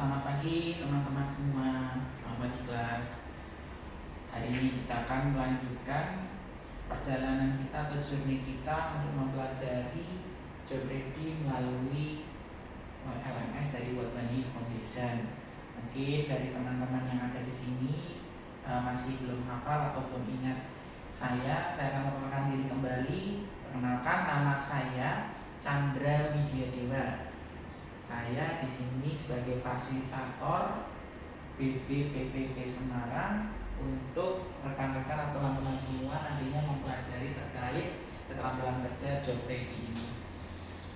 Selamat pagi teman-teman semua. Selamat pagi kelas. Hari ini kita akan melanjutkan perjalanan kita atau journey kita untuk mempelajari job ready melalui LMS dari World Money Foundation. Mungkin dari teman-teman yang ada di sini masih belum hafal ataupun ingat saya akan memperkenalkan diri kembali. Perkenalkan, nama saya Chandra Widyadewa. Saya di sini sebagai fasilitator BBPVP Semarang untuk rekan-rekan atau teman-teman semua nantinya mempelajari terkait keterampilan kerja job ready ini.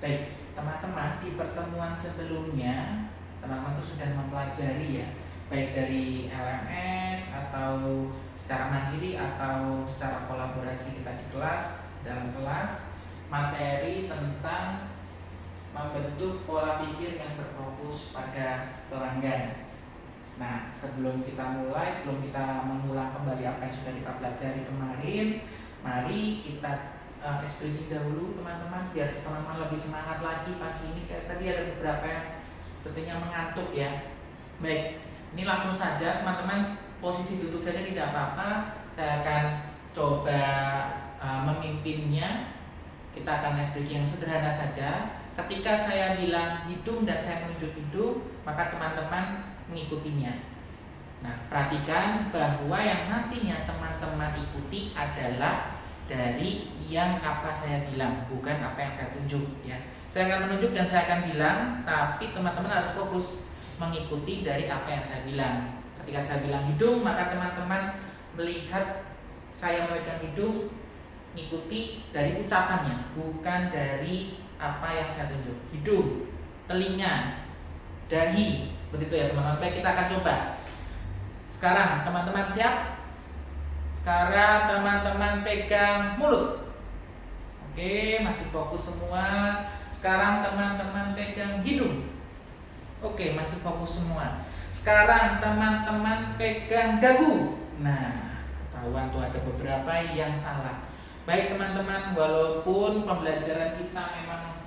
Baik, teman-teman, di pertemuan sebelumnya teman-teman itu sudah mempelajari ya, baik dari LMS atau secara mandiri atau secara kolaborasi kita di kelas, dalam kelas, materi tentang membentuk pola pikir yang berfokus pada pelanggan. Nah, sebelum kita mengulang kembali apa yang sudah kita pelajari kemarin, mari kita explaining dahulu teman-teman, biar teman-teman lebih semangat lagi pagi ini. Kayak tadi ada beberapa yang tentunya mengantuk ya. Baik, ini langsung saja teman-teman, posisi duduk saja tidak apa-apa. Saya akan coba memimpinnya. Kita akan explaining yang sederhana saja. Ketika saya bilang hidung dan saya menunjuk hidung, maka teman-teman mengikutinya. Nah, perhatikan bahwa yang nantinya teman-teman ikuti adalah dari yang apa saya bilang, bukan apa yang saya tunjuk ya. Saya akan menunjuk dan saya akan bilang, tapi teman-teman harus fokus mengikuti dari apa yang saya bilang. Ketika saya bilang hidung, maka teman-teman melihat saya memegang hidung, mengikuti dari ucapannya, bukan dari apa yang saya tunjuk. Hidung, telinga, dahi, seperti itu ya teman-teman. Baik, kita akan coba. Sekarang teman-teman siap? Sekarang teman-teman pegang mulut. Oke, masih fokus semua. Sekarang teman-teman pegang hidung. Oke, masih fokus semua. Sekarang teman-teman pegang dagu. Nah, ketahuan tuh ada beberapa yang salah. Baik teman-teman, walaupun pembelajaran kita memang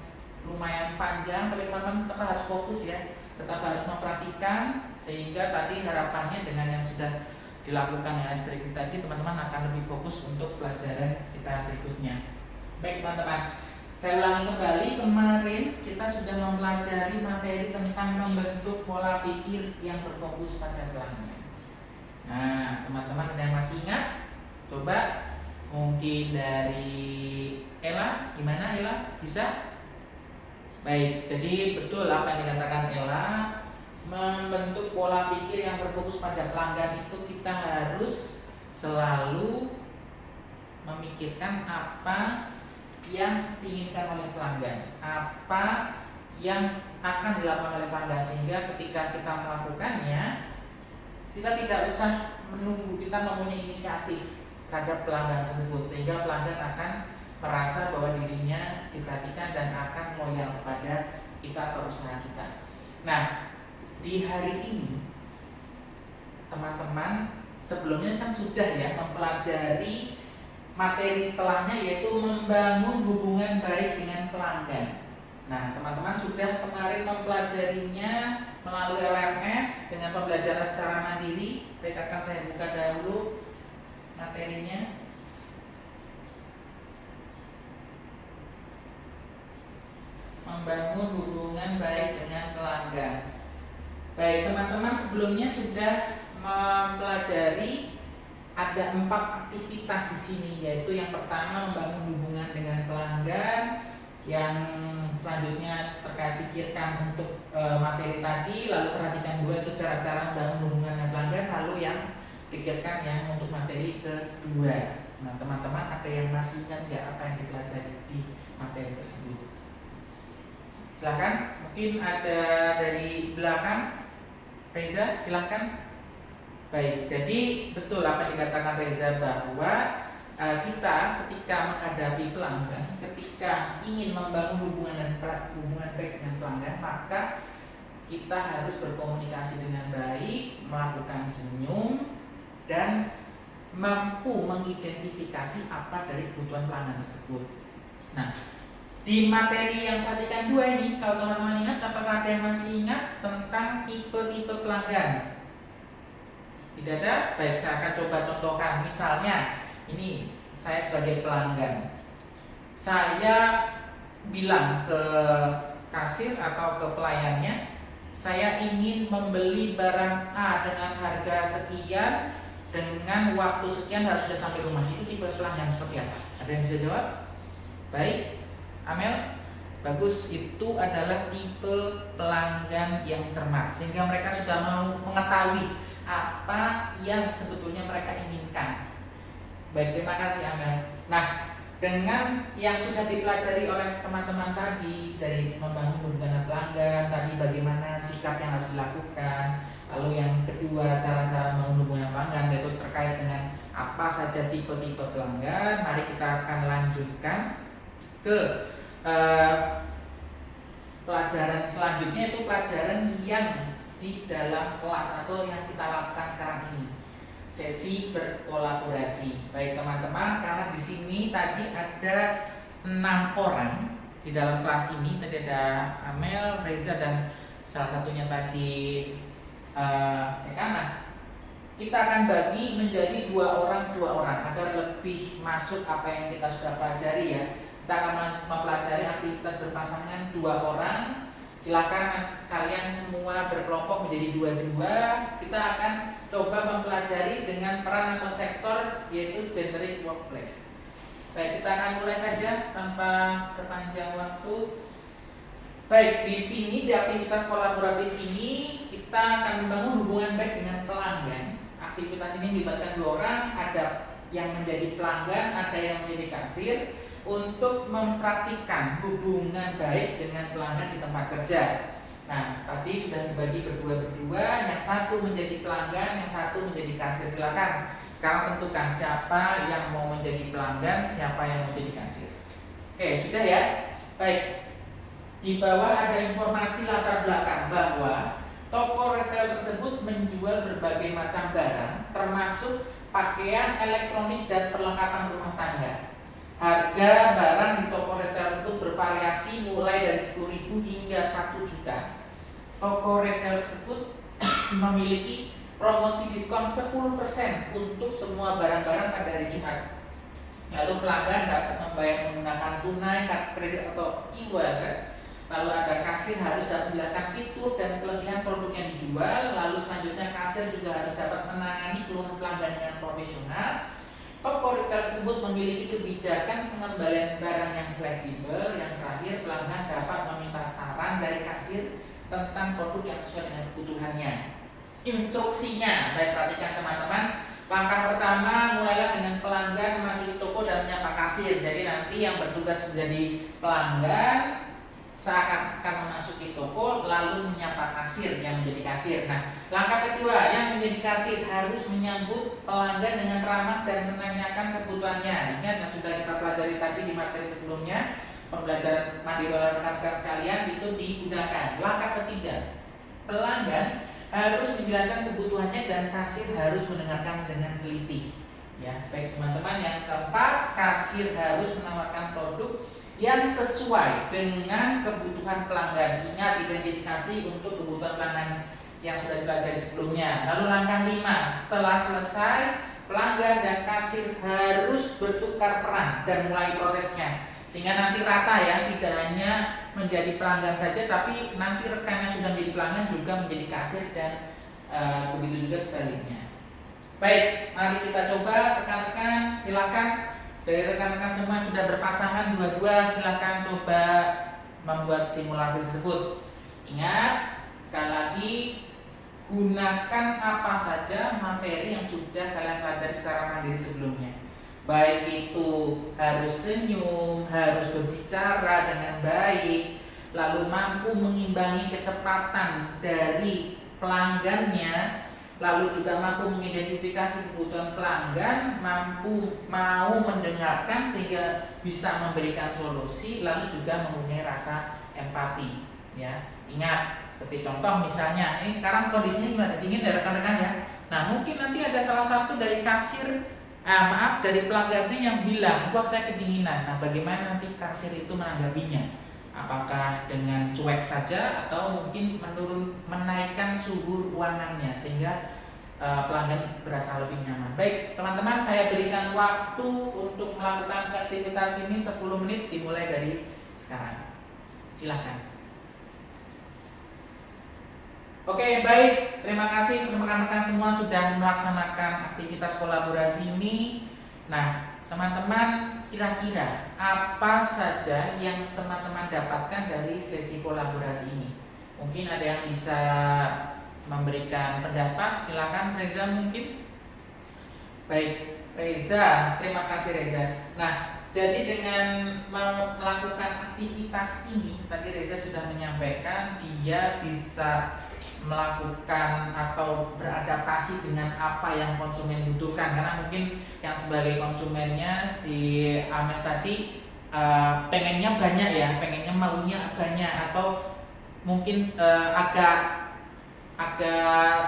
lumayan panjang, tapi teman-teman tetap harus fokus ya, tetap harus memperhatikan, sehingga tadi harapannya dengan yang sudah dilakukan ya seperti tadi, teman-teman akan lebih fokus untuk pelajaran kita berikutnya. Baik teman-teman, saya ulangi kembali, kemarin kita sudah mempelajari materi tentang membentuk pola pikir yang berfokus pada pelanggan. Nah, teman-teman ada yang masih ingat? Coba mungkin dari Ella, gimana Ella? Bisa? Baik, jadi betul apa yang dikatakan Ella, membentuk pola pikir yang berfokus pada pelanggan itu kita harus selalu memikirkan apa yang diinginkan oleh pelanggan, apa yang akan dilakukan oleh pelanggan, sehingga ketika kita melakukannya kita tidak usah menunggu, kita mempunyai inisiatif terhadap pelanggan tersebut, sehingga pelanggan akan merasa bahwa dirinya diperhatikan dan akan loyal kepada kita atau usaha kita. Nah, di hari ini teman-teman sebelumnya kan sudah ya mempelajari materi setelahnya, yaitu membangun hubungan baik dengan pelanggan. Nah, teman-teman sudah kemarin mempelajarinya melalui LMS dengan pembelajaran secara mandiri. Baik, akan saya buka dahulu materinya. Membangun hubungan baik dengan pelanggan. Baik, teman-teman sebelumnya sudah mempelajari ada 4 aktivitas di sini, yaitu yang pertama membangun hubungan dengan pelanggan, yang selanjutnya terkait pikirkan untuk materi tadi, lalu perhatikan 2 itu cara-cara membangun hubungan dengan pelanggan, lalu yang pikirkan yang untuk materi kedua. Nah, teman-teman ada yang masih ingat nggak apa yang dipelajari di materi tersebut? Silakan, mungkin ada dari belakang. Reza, silakan. Baik, jadi betul apa yang dikatakan Reza, bahwa kita ketika menghadapi pelanggan, ketika ingin membangun hubungan baik dengan pelanggan, maka kita harus berkomunikasi dengan baik, melakukan senyum, dan mampu mengidentifikasi apa dari kebutuhan pelanggan tersebut. Nah, Di materi yang perhatikan 2 ini, kalau teman-teman ingat, apakah ada yang masih ingat tentang tipe-tipe pelanggan? Tidak ada? Baik, saya akan coba contohkan. Misalnya, ini saya sebagai pelanggan. Saya bilang ke kasir atau ke pelayannya, saya ingin membeli barang A dengan harga sekian, dengan waktu sekian harus sudah sampai rumah. Itu tipe pelanggan seperti apa? Ada yang bisa jawab? Baik, Amel, bagus. Itu adalah tipe pelanggan yang cermat, sehingga mereka sudah mau mengetahui apa yang sebetulnya mereka inginkan. Baik, terima kasih Amel. Nah, dengan yang sudah dipelajari oleh teman-teman tadi, dari membangun hubungan pelanggan, tadi bagaimana sikap yang harus dilakukan, lalu yang kedua cara-cara membangun hubungan pelanggan, yaitu terkait dengan apa saja tipe-tipe pelanggan. Mari kita akan lanjutkan ke pelajaran selanjutnya, itu pelajaran yang di dalam kelas atau yang kita lakukan sekarang ini, sesi berkolaborasi. Baik teman-teman, karena di sini tadi ada 6 orang di dalam kelas ini. Tadi ada Amel, Reza, dan salah satunya tadi Ekana. Kita akan bagi menjadi 2 orang agar lebih masuk apa yang kita sudah pelajari ya. Kita akan mempelajari aktivitas berpasangan 2 orang. Silakan kalian semua berkelompok menjadi 2-2. Kita akan coba mempelajari dengan peran atau sektor, yaitu generic workplace. Baik, kita akan mulai saja tanpa berpanjang waktu. Baik, di sini di aktivitas kolaboratif ini kita akan membangun hubungan baik dengan pelanggan. Aktivitas ini melibatkan 2 orang, ada yang menjadi pelanggan, ada yang menjadi kasir, untuk mempraktikkan hubungan baik dengan pelanggan di tempat kerja. Nah, tadi sudah dibagi berdua, yang satu menjadi pelanggan, yang satu menjadi kasir. Silakan sekarang tentukan siapa yang mau menjadi pelanggan, siapa yang mau jadi kasir. Oke, sudah ya. Baik, di bawah ada informasi latar belakang bahwa toko retail tersebut menjual berbagai macam barang, termasuk pakaian, elektronik, dan perlengkapan rumah tangga. Harga barang di toko retail tersebut bervariasi mulai dari 10.000 hingga 1 juta. Toko retail tersebut memiliki promosi diskon 10% untuk semua barang-barang pada hari Jumat. Lalu pelanggan dapat membayar menggunakan tunai, kartu kredit atau e-wallet. Lalu ada kasir harus dapat menjelaskan fitur dan kelebihan produk yang dijual. Lalu selanjutnya kasir juga harus dapat menangani keluhan pelanggan dengan profesional. Toko retail tersebut memiliki kebijakan pengembalian barang yang fleksibel. Yang terakhir, pelanggan dapat meminta saran dari kasir tentang produk yang sesuai dengan kebutuhannya. Instruksinya, baik, perhatikan teman-teman. Langkah pertama, mulailah dengan pelanggan memasuki toko dan menyapa kasir. Jadi nanti yang bertugas menjadi pelanggan seakan-akan memasuki toko lalu menyapa kasir yang menjadi kasir. Nah, langkah kedua, yang menjadi kasir harus menyambut pelanggan dengan ramah dan menanyakan kebutuhannya. Ingat yang sudah kita pelajari tadi di materi sebelumnya, pembelajaran mandiri oleh rekan-rekan sekalian itu digunakan. Langkah ketiga, pelanggan harus menjelaskan kebutuhannya dan kasir harus mendengarkan dengan teliti. Ya, baik teman-teman. Yang keempat, kasir harus menawarkan produk yang sesuai dengan kebutuhan pelanggan. Ingat, identifikasi untuk kebutuhan pelanggan yang sudah dipelajari sebelumnya. Lalu langkah 5, setelah selesai, pelanggan dan kasir harus bertukar peran dan mulai prosesnya, sehingga nanti rata ya, tidak hanya menjadi pelanggan saja, tapi nanti rekannya sudah menjadi pelanggan juga menjadi kasir, dan begitu juga sebaliknya. Baik, mari kita coba rekan-rekan. Silakan dari rekan-rekan semua sudah berpasangan 2-2, silakan coba membuat simulasi tersebut. Ingat, sekali lagi, gunakan apa saja materi yang sudah kalian pelajari secara mandiri sebelumnya. Baik itu harus senyum, harus berbicara dengan baik, lalu mampu mengimbangi kecepatan dari pelanggannya, lalu juga mampu mengidentifikasi kebutuhan pelanggan, mampu mau mendengarkan sehingga bisa memberikan solusi, lalu juga mempunyai rasa empati. Ya, ingat, seperti contoh misalnya, ini sekarang kondisinya gimana? Dingin ya rekan-rekan ya. Nah, mungkin nanti ada salah satu dari kasir maaf, dari pelanggannya yang bilang, wah saya kedinginan. Nah, bagaimana nanti kasir itu menanggapinya? Apakah dengan cuek saja atau mungkin menaikkan suhu ruangannya sehingga pelanggan berasa lebih nyaman. Baik, teman-teman, saya berikan waktu untuk melakukan aktivitas ini 10 menit dimulai dari sekarang. Silakan. Oke, baik. Terima kasih rekan-rekan semua sudah melaksanakan aktivitas kolaborasi ini. Nah, teman-teman, kira-kira apa saja yang teman-teman dapatkan dari sesi kolaborasi ini? Mungkin ada yang bisa memberikan pendapat. Silakan, Reza mungkin. Baik, Reza. Terima kasih, Reza. Nah, jadi dengan melakukan aktivitas ini, tadi Reza sudah menyampaikan dia bisa melakukan atau beradaptasi dengan apa yang konsumen butuhkan, karena mungkin yang sebagai konsumennya si Amel tadi pengennya banyak ya, pengennya maunya banyak, atau mungkin agak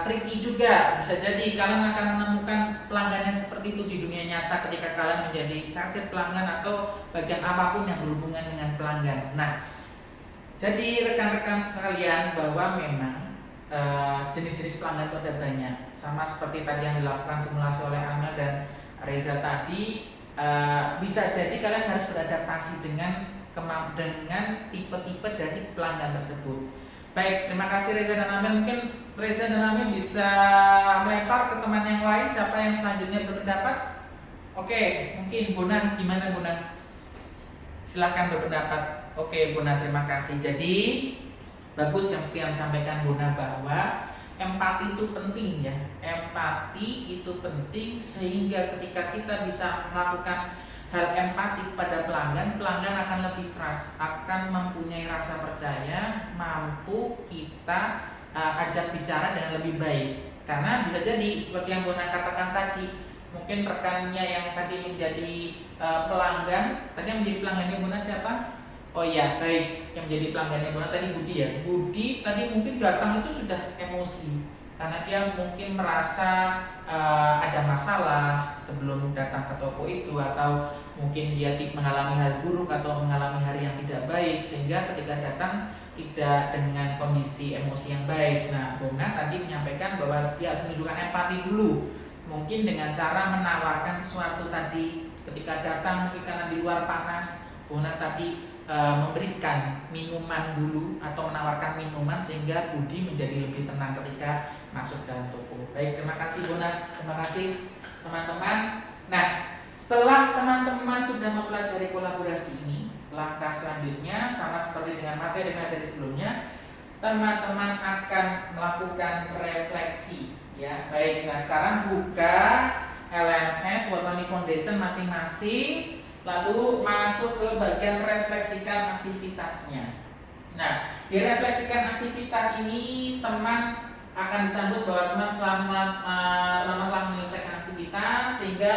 tricky juga. Bisa jadi kalian akan menemukan pelanggan yang seperti itu di dunia nyata ketika kalian menjadi kasir pelanggan atau bagian apapun yang berhubungan dengan pelanggan. Nah, jadi rekan-rekan sekalian, bahwa memang jenis-jenis pelanggan itu ada banyak. Sama seperti tadi yang dilakukan simulasi oleh Amel dan Reza tadi, bisa jadi kalian harus beradaptasi dengan tipe-tipe dari pelanggan tersebut. Baik, terima kasih Reza dan Amel. Mungkin Reza dan Amel bisa melempar ke teman yang lain, siapa yang selanjutnya berpendapat. Oke, mungkin Bona, gimana Bona? Silakan berpendapat. Oke Bona, terima kasih. Jadi bagus yang disampaikan Bona, bahwa empati itu penting ya. Empati itu penting sehingga ketika kita bisa melakukan hal empati pada pelanggan akan lebih trust, akan mempunyai rasa percaya, mampu kita ajak bicara dengan lebih baik. Karena bisa jadi seperti yang Bona katakan tadi, mungkin rekannya yang tadi menjadi pelanggan, tadi yang menjadi pelanggannya Bona siapa? Oh iya, baik, yang menjadi pelanggannya Bona tadi Budi ya. Budi tadi mungkin datang itu sudah emosi karena dia mungkin merasa ada masalah sebelum datang ke toko itu, atau mungkin dia mengalami hal buruk atau mengalami hari yang tidak baik sehingga ketika datang tidak dengan kondisi emosi yang baik. Nah, Bona tadi menyampaikan bahwa dia harus menunjukkan empati dulu, mungkin dengan cara menawarkan sesuatu tadi ketika datang, mungkin karena di luar panas, Bona tadi memberikan minuman dulu atau menawarkan minuman sehingga Budi menjadi lebih tenang ketika masuk dalam toko. Baik, terima kasih Bona, terima kasih teman-teman. Nah, setelah teman-teman sudah mempelajari kolaborasi ini, langkah selanjutnya sama seperti dengan materi-materi sebelumnya, teman-teman akan melakukan refleksi ya. Baik, nah sekarang buka LMS World Money Foundation masing-masing, lalu masuk ke bagian refleksikan aktivitasnya. Nah, di refleksikan aktivitas ini teman akan disambut bahwa teman telah menyelesaikan aktivitas, sehingga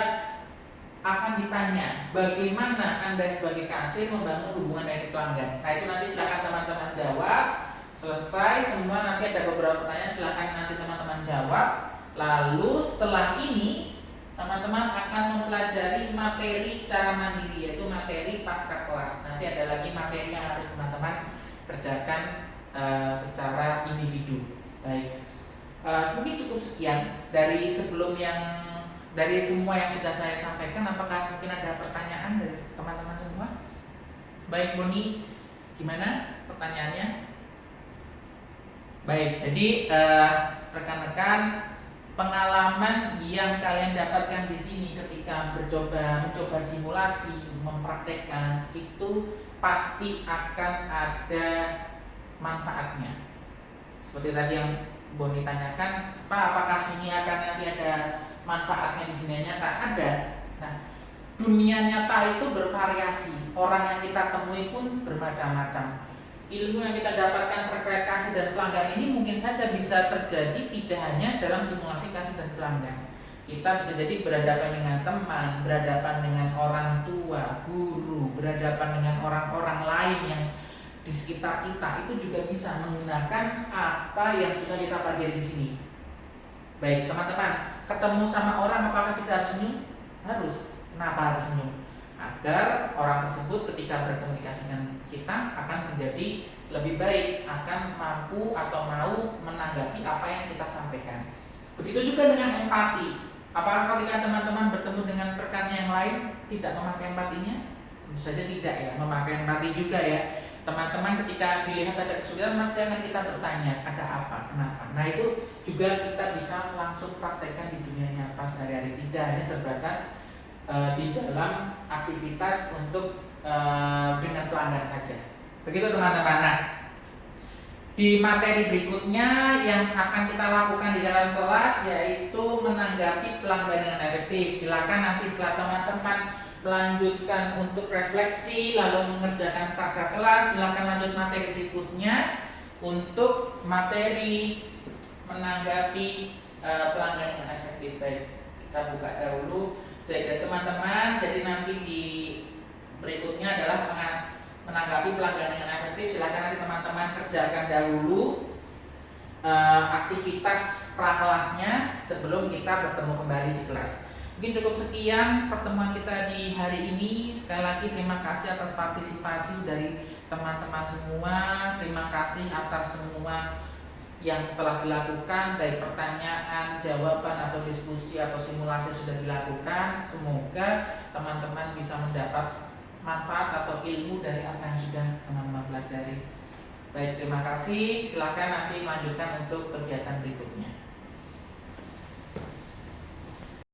akan ditanya bagaimana Anda sebagai kasir membangun hubungan dengan pelanggan. Nah, itu nanti silakan teman-teman jawab. Selesai semua, nanti ada beberapa pertanyaan, silakan nanti teman-teman jawab. Lalu setelah ini teman-teman akan mempelajari materi secara mandiri, yaitu materi pasca kelas. Nanti ada lagi materi yang harus teman-teman kerjakan secara individu. Baik, mungkin cukup sekian dari dari semua yang sudah saya sampaikan. Apakah mungkin ada pertanyaan dari teman-teman semua? Baik, Boni, gimana pertanyaannya? Baik, jadi rekan-rekan, pengalaman yang kalian dapatkan di sini ketika mencoba simulasi, mempraktekkan, itu pasti akan ada manfaatnya. Seperti tadi yang Boni tanyakan, Pak, apakah ini akan nanti ada manfaatnya di dunia nyata? Ada. Nah, dunia nyata itu bervariasi, orang yang kita temui pun bermacam-macam. Ilmu yang kita dapatkan terkait kasih dan pelanggan ini mungkin saja bisa terjadi tidak hanya dalam simulasi kasih dan pelanggan. Kita bisa jadi berhadapan dengan teman, berhadapan dengan orang tua, guru, berhadapan dengan orang-orang lain yang di sekitar kita, itu juga bisa menggunakan apa yang sudah kita pelajari di sini. Baik, teman-teman, ketemu sama orang apakah kita harus senyum? Harus. Kenapa harus senyum? Agar orang tersebut ketika berkomunikasi dengan kita akan menjadi lebih baik, akan mampu atau mau menanggapi apa yang kita sampaikan. Begitu juga dengan empati. Apakah ketika teman-teman bertemu dengan rekannya yang lain tidak memakai empatinya? Tentu saja tidak ya, memakai empati juga ya. Teman-teman ketika dilihat ada kesulitan pasti akan kita bertanya, ada apa, kenapa. Nah itu juga kita bisa langsung praktekkan di dunia nyata sehari-hari, tidak hanya terbatas di dalam aktivitas untuk dengan pelanggan saja. Begitu teman-teman. Nah, di materi berikutnya yang akan kita lakukan di dalam kelas yaitu menanggapi pelanggan dengan efektif. Silakan nanti setelah teman-teman melanjutkan untuk refleksi lalu mengerjakan pasca kelas, silakan lanjut materi berikutnya untuk materi menanggapi pelanggan dengan efektif. Baik, kita buka dahulu dari teman-teman. Jadi nanti di berikutnya adalah menanggapi pelanggan dengan efektif. Silakan nanti teman-teman kerjakan dahulu aktivitas prakelasnya sebelum kita bertemu kembali di kelas. Mungkin cukup sekian pertemuan kita di hari ini. Sekali lagi terima kasih atas partisipasi dari teman-teman semua. Terima kasih atas semua yang telah dilakukan, baik pertanyaan, jawaban, atau diskusi atau simulasi sudah dilakukan. Semoga teman-teman bisa mendapat manfaat atau ilmu dari apa yang sudah teman-teman pelajari. Baik, terima kasih. Silakan nanti melanjutkan untuk kegiatan berikutnya.